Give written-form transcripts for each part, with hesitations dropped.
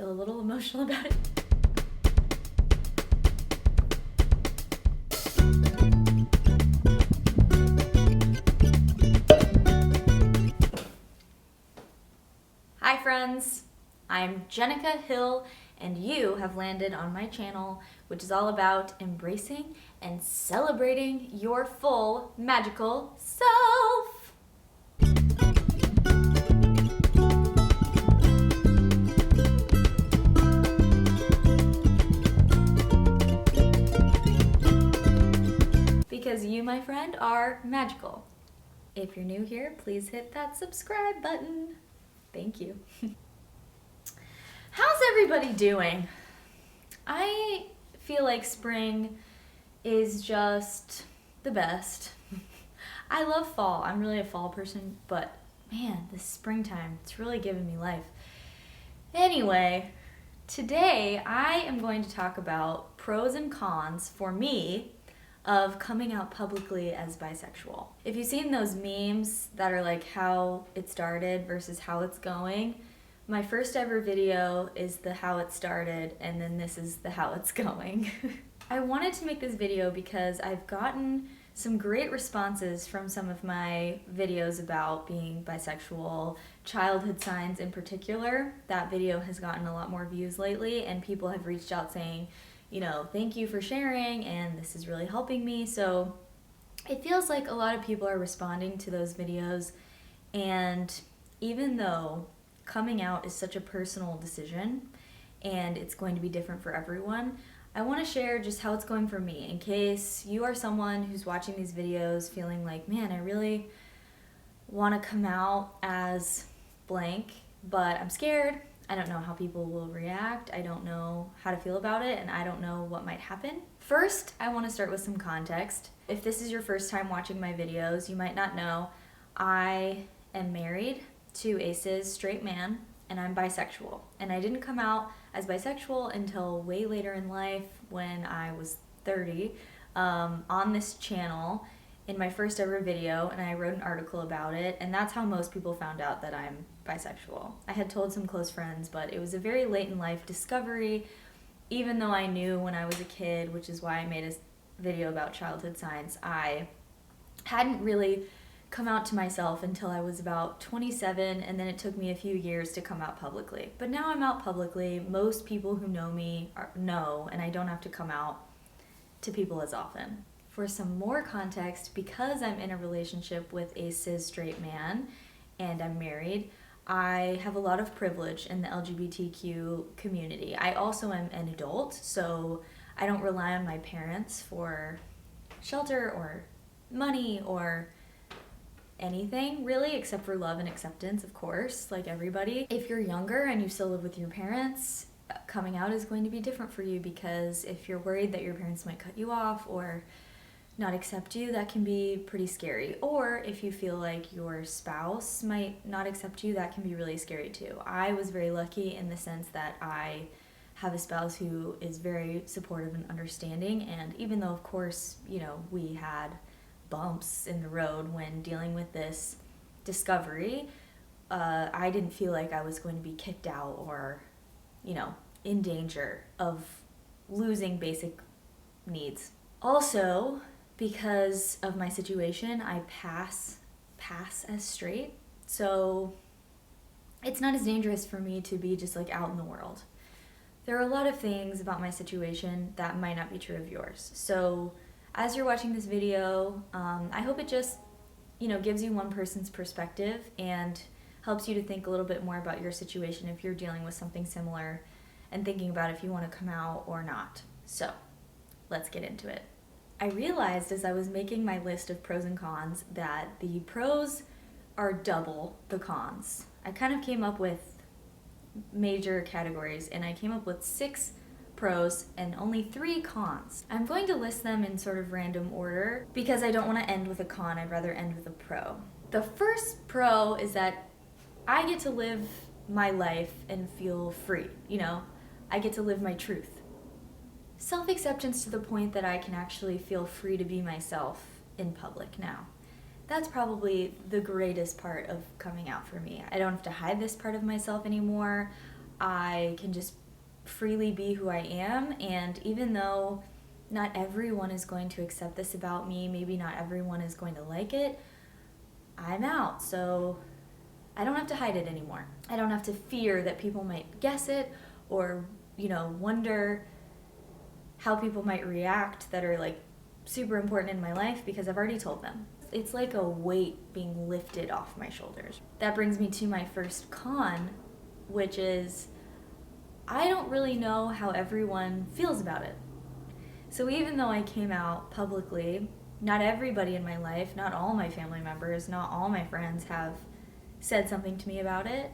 feel a little emotional about it. Hi friends, I'm Jenica Hill, and you have landed on my channel, which is all about embracing and celebrating your full magical self. Because you, my friend, are magical. If you're new here, please hit that subscribe button. Thank you. How's everybody doing? I feel like spring is just the best. I love fall. I'm really a fall person, but man, this springtime, it's really giving me life. Anyway, today I am going to talk about pros and cons for me of coming out publicly as bisexual. If you've seen those memes that are like how it started versus how it's going, my first ever video is the how it started, and then this is the how it's going. I wanted to make this video because I've gotten some great responses from some of my videos about being bisexual, childhood signs in particular. That video has gotten a lot more views lately, and people have reached out saying, you know, thank you for sharing, and this is really helping me. So it feels like a lot of people are responding to those videos, and even though coming out is such a personal decision and it's going to be different for everyone, I want to share just how it's going for me in case you are someone who's watching these videos feeling like, man, I really want to come out as blank, but I'm scared. I don't know how people will react. I don't know how to feel about it, and I don't know what might happen. First, I want to start with some context. If this is your first time watching my videos, you might not know I am married to a cis straight man, and I'm bisexual. And I didn't come out as bisexual until way later in life when I was 30 on this channel in my first ever video, and I wrote an article about it, and that's how most people found out that I'm bisexual. I had told some close friends, but it was a very late in life discovery, even though I knew when I was a kid, which is why I made a video about childhood signs. I hadn't really come out to myself until I was about 27, and then it took me a few years to come out publicly. But now I'm out publicly. Most people who know me know, and I don't have to come out to people as often. For some more context, because I'm in a relationship with a cis straight man and I'm married, I have a lot of privilege in the LGBTQ community. I also am an adult, so I don't rely on my parents for shelter or money or anything really, except for love and acceptance, of course, like everybody. If you're younger and you still live with your parents, coming out is going to be different for you, because if you're worried that your parents might cut you off or not accept you, that can be pretty scary. Or if you feel like your spouse might not accept you, that can be really scary too. I was very lucky in the sense that I have a spouse who is very supportive and understanding, and even though of course, you know, we had bumps in the road when dealing with this discovery, I didn't feel like I was going to be kicked out or, you know, in danger of losing basic needs. Also, because of my situation, I pass as straight, so it's not as dangerous for me to be just like out in the world. There are a lot of things about my situation that might not be true of yours. So as you're watching this video, I hope it just, you know, gives you one person's perspective and helps you to think a little bit more about your situation if you're dealing with something similar and thinking about if you want to come out or not. So let's get into it. I realized as I was making my list of pros and cons that the pros are double the cons. I kind of came up with major categories, and I came up with 6 pros and only 3 cons. I'm going to list them in sort of random order because I don't want to end with a con, I'd rather end with a pro. The first pro is that I get to live my life and feel free, you know? I get to live my truth. Self-acceptance to the point that I can actually feel free to be myself in public now. That's probably the greatest part of coming out for me. I don't have to hide this part of myself anymore. I can just freely be who I am, and even though not everyone is going to accept this about me, maybe not everyone is going to like it, I'm out, so I don't have to hide it anymore. I don't have to fear that people might guess it or, wonder how people might react that are like super important in my life because I've already told them. It's like a weight being lifted off my shoulders. That brings me to my first con, which is I don't really know how everyone feels about it. So even though I came out publicly, not everybody in my life, not all my family members, not all my friends have said something to me about it,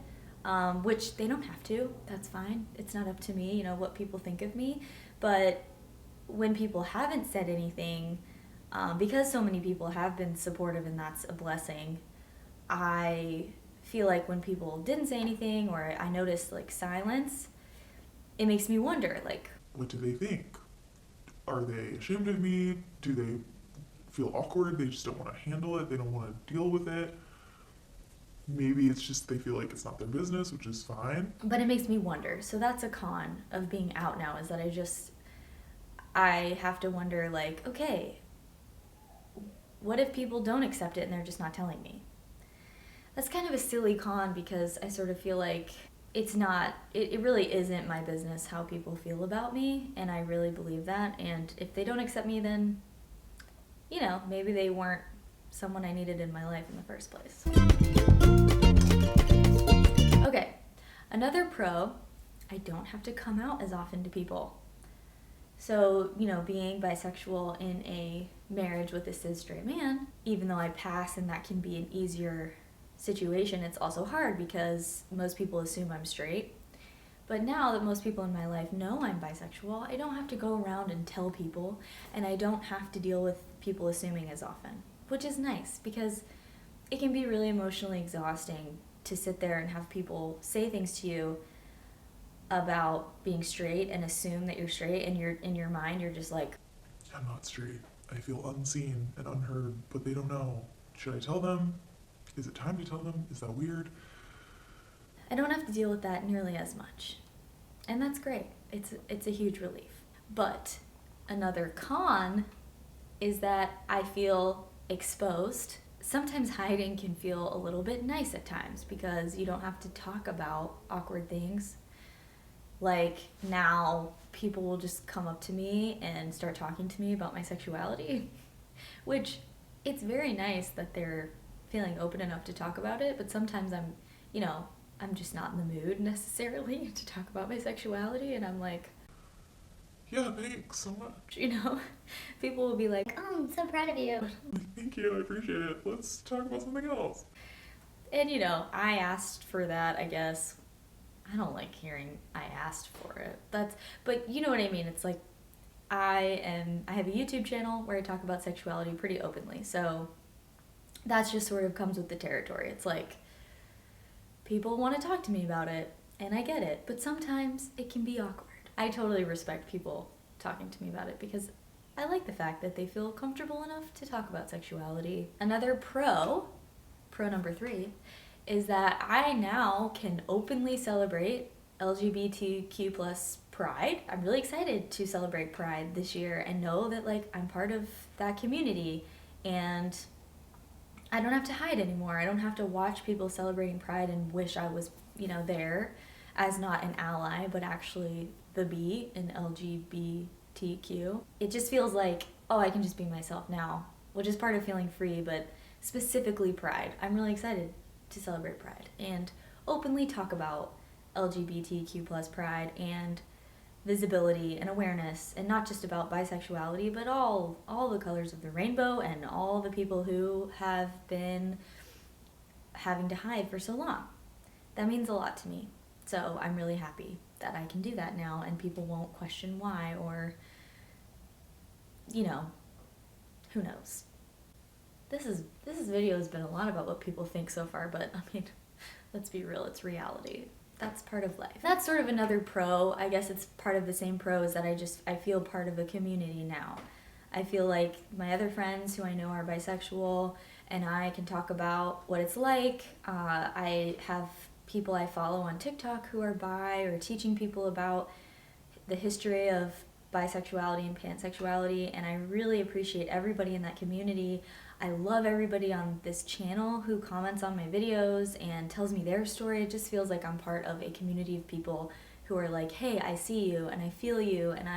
which they don't have to. That's fine. It's not up to me, what people think of me. But when people haven't said anything, because so many people have been supportive and that's a blessing, I feel like when people didn't say anything or I noticed like silence, it makes me wonder, like, what do they think? Are they ashamed of me? Do they feel awkward? They just don't want to handle it. They don't want to deal with it. Maybe it's just they feel like it's not their business, which is fine. But it makes me wonder. So that's a con of being out now, is that I have to wonder, like, okay, what if people don't accept it and they're just not telling me? That's kind of a silly con because I sort of feel like it really isn't my business how people feel about me, and I really believe that. And if they don't accept me, then, maybe they weren't someone I needed in my life in the first place. Okay, another pro, I don't have to come out as often to people. So, being bisexual in a marriage with a cis straight man, even though I pass and that can be an easier situation, it's also hard because most people assume I'm straight. But now that most people in my life know I'm bisexual, I don't have to go around and tell people, and I don't have to deal with people assuming as often, which is nice because it can be really emotionally exhausting to sit there and have people say things to you about being straight and assume that you're straight, and you're in your mind you're just like, I'm not straight. I feel unseen and unheard, but they don't know. Should I tell them? Is it time to tell them? Is that weird? I don't have to deal with that nearly as much. And that's great. It's a huge relief. But another con is that I feel exposed. Sometimes hiding can feel a little bit nice at times because you don't have to talk about awkward things. Like, now people will just come up to me and start talking to me about my sexuality, which it's very nice that they're feeling open enough to talk about it, but sometimes I'm just not in the mood necessarily to talk about my sexuality, and I'm like, yeah, thanks so much. People will be like, Oh, I'm so proud of you. Thank you, I appreciate it. Let's talk about something else. and I asked for that, I guess. I don't like hearing I asked for it. But you know what I mean. It's like I have a YouTube channel where I talk about sexuality pretty openly. So that's just sort of comes with the territory. It's like people want to talk to me about it, and I get it. But sometimes it can be awkward. I totally respect people talking to me about it because I like the fact that they feel comfortable enough to talk about sexuality. Another pro number 3, is that I now can openly celebrate LGBTQ plus Pride. I'm really excited to celebrate Pride this year and know that I'm part of that community, and I don't have to hide anymore. I don't have to watch people celebrating Pride and wish I was, there as not an ally, but actually the B in LGBTQ. It just feels like, I can just be myself now, which is part of feeling free, but specifically Pride. I'm really excited to celebrate Pride and openly talk about LGBTQ plus Pride and visibility and awareness, and not just about bisexuality, but all the colors of the rainbow and all the people who have been having to hide for so long. That means a lot to me. So I'm really happy that I can do that now, and people won't question why, or who knows. This video has been a lot about what people think so far, but I mean, let's be real, it's reality. That's part of life. That's sort of another pro. I guess it's part of the same pro, is that I feel part of a community now. I feel like my other friends who I know are bisexual and I can talk about what it's like. I have people I follow on TikTok who are bi, or teaching people about the history of bisexuality and pansexuality, and I really appreciate everybody in that community. I love everybody on this channel who comments on my videos and tells me their story. It just feels like I'm part of a community of people who are like, hey, I see you and I feel you, and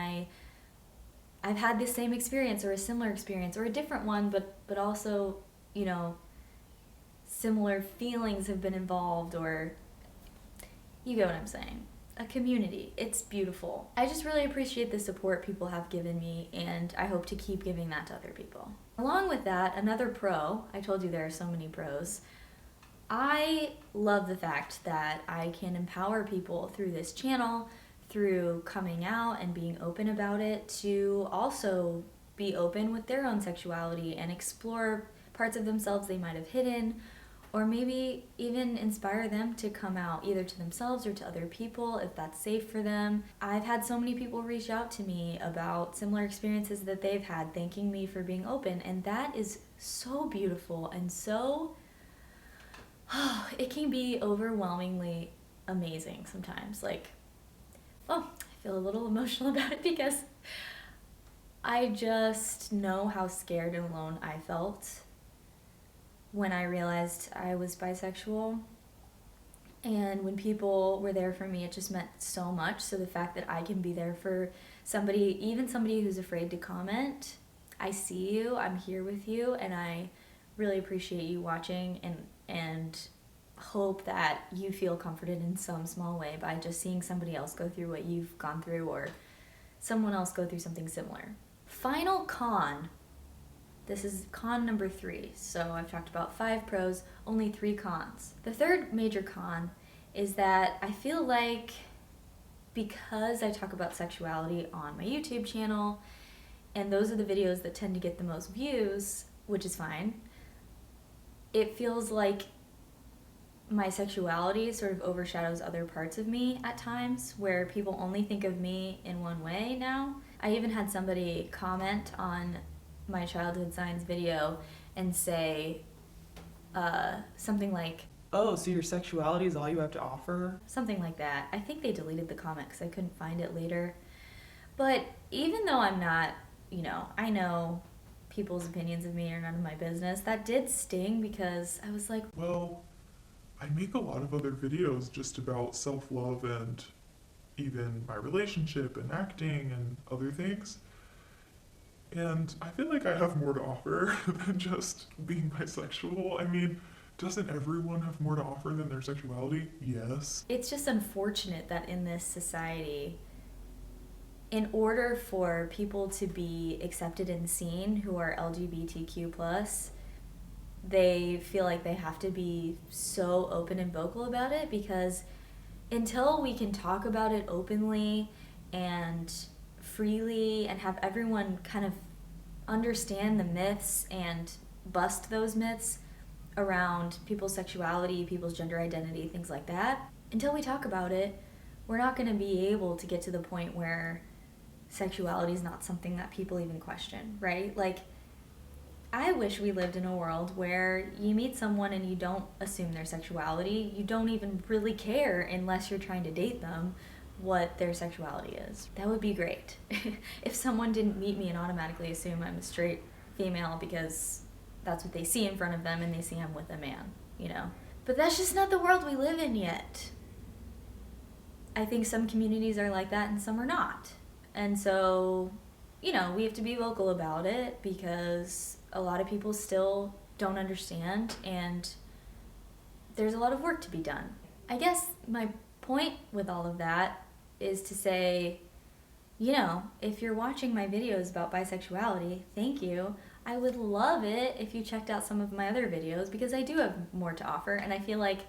I've had the same experience or a similar experience or a different one, but also, you know, similar feelings have been involved, or you get what I'm saying. A community. It's beautiful. I just really appreciate the support people have given me, and I hope to keep giving that to other people. Along with that, another pro, I told you there are so many pros, I love the fact that I can empower people through this channel, through coming out and being open about it, to also be open with their own sexuality and explore parts of themselves they might have hidden, or maybe even inspire them to come out either to themselves or to other people if that's safe for them. I've had so many people reach out to me about similar experiences that they've had, thanking me for being open, and that is so beautiful and so, it can be overwhelmingly amazing sometimes. Like, oh, I feel a little emotional about it because I just know how scared and alone I felt when I realized I was bisexual. And when people were there for me, it just meant so much. So the fact that I can be there for somebody, even somebody who's afraid to comment, I see you, I'm here with you, and I really appreciate you watching, and hope that you feel comforted in some small way by just seeing somebody else go through what you've gone through, or someone else go through something similar. Final con. This is con number 3. So I've talked about 5 pros, only 3 cons. The third major con is that I feel like because I talk about sexuality on my YouTube channel, and those are the videos that tend to get the most views, which is fine, it feels like my sexuality sort of overshadows other parts of me at times, where people only think of me in one way now. I even had somebody comment on my childhood signs video and say something like, oh, so your sexuality is all you have to offer? Something like that. I think they deleted the comment because I couldn't find it later. But even though I'm not, I know people's opinions of me are none of my business, that did sting because I was like, Well, I make a lot of other videos just about self-love and even my relationship and acting and other things. And I feel like I have more to offer than just being bisexual. I mean, doesn't everyone have more to offer than their sexuality? Yes. it's just unfortunate that in this society, in order for people to be accepted and seen who are LGBTQ+, they feel like they have to be so open and vocal about it, because until we can talk about it openly and freely and have everyone kind of understand the myths and bust those myths around people's sexuality, people's gender identity, things like that, until we talk about it, we're not going to be able to get to the point where sexuality is not something that people even question, right? Like, I wish we lived in a world where you meet someone and you don't assume their sexuality. You don't even really care, unless you're trying to date them, what their sexuality is. That would be great. If someone didn't meet me and automatically assume I'm a straight female because that's what they see in front of them and they see I'm with a man, But that's just not the world we live in yet. I think some communities are like that and some are not. And so, we have to be vocal about it because a lot of people still don't understand, and there's a lot of work to be done. I guess my point with all of that is to say, if you're watching my videos about bisexuality, thank you. I would love it if you checked out some of my other videos, because I do have more to offer, and I feel like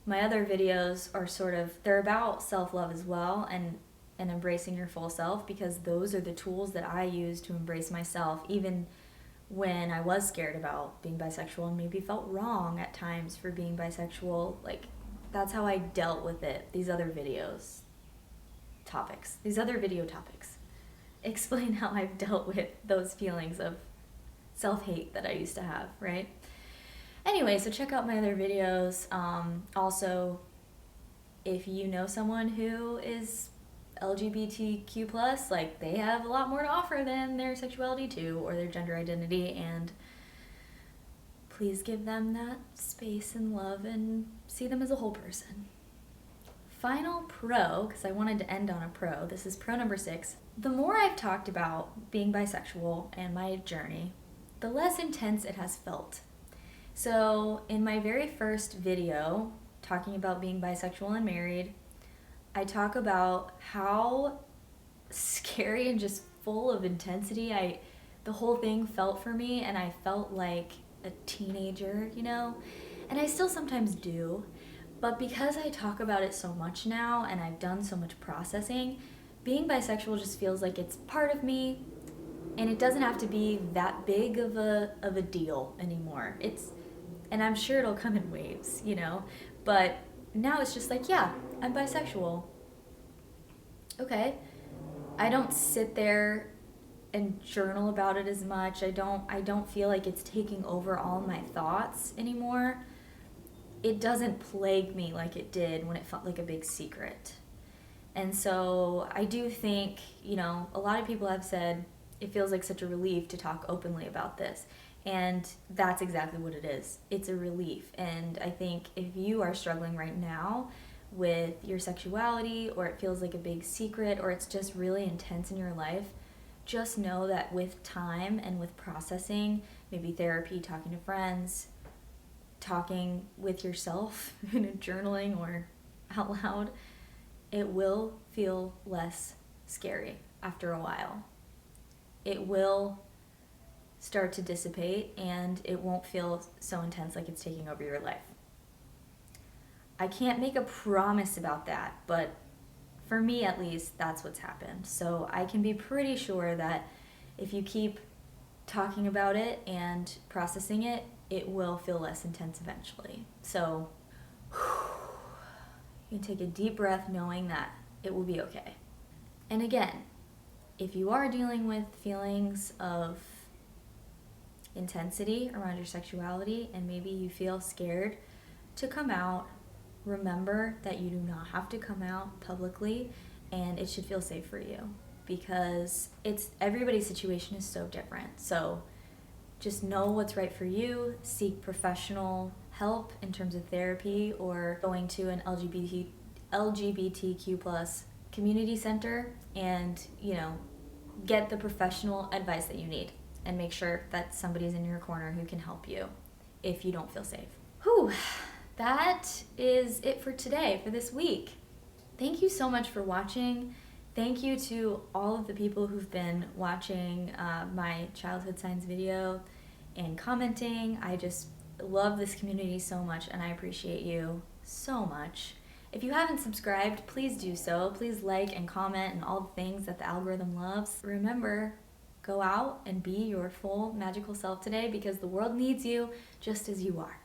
my other videos are they're about self-love as well, and embracing your full self, because those are the tools that I use to embrace myself, even when I was scared about being bisexual and maybe felt wrong at times for being bisexual. Like, that's how I dealt with it. These other video topics explain how I've dealt with those feelings of self-hate that I used to have, right? Anyway, so check out my other videos. Also, if you know someone who is LGBTQ+, like, they have a lot more to offer than their sexuality too, or their gender identity, and please give them that space and love and see them as a whole person. Final pro, because I wanted to end on a pro, this is pro number 6. The more I've talked about being bisexual and my journey, the less intense it has felt. So in my very first video, talking about being bisexual and married, I talk about how scary and just full of intensity the whole thing felt for me, and I felt like a teenager, you know? And I still sometimes do, but because I talk about it so much now and I've done so much processing, being bisexual just feels like it's part of me, and it doesn't have to be that big of a deal anymore. And I'm sure it'll come in waves, you know? But now it's just like, yeah, I'm bisexual. Okay. I don't sit there and journal about it as much. I don't feel like it's taking over all my thoughts anymore. It doesn't plague me like it did when it felt like a big secret. And so I do think, you know, a lot of people have said it feels like such a relief to talk openly about this. And that's exactly what it is. It's a relief. And I think if you are struggling right now with your sexuality, or it feels like a big secret, or it's just really intense in your life, just know that with time and with processing, maybe therapy, talking to friends, talking with yourself in a journaling or out loud, it will feel less scary after a while. It will start to dissipate, and it won't feel so intense like it's taking over your life. I can't make a promise about that, but for me at least, that's what's happened. So I can be pretty sure that if you keep talking about it and processing it, it will feel less intense eventually. So you can take a deep breath knowing that it will be okay. And again, if you are dealing with feelings of intensity around your sexuality and maybe you feel scared to come out, remember that you do not have to come out publicly, and it should feel safe for you, because everybody's situation is so different. So just know what's right for you. Seek professional help in terms of therapy, or going to an LGBTQ+ community center and, you know, get the professional advice that you need, and make sure that somebody's in your corner who can help you if you don't feel safe. Whew. That is it for today, for this week. Thank you so much for watching. Thank you to all of the people who've been watching my childhood signs video and commenting. I just love this community so much, and I appreciate you so much. If you haven't subscribed, please do so. Please like and comment and all the things that the algorithm loves. Remember, go out and be your full magical self today, because the world needs you just as you are.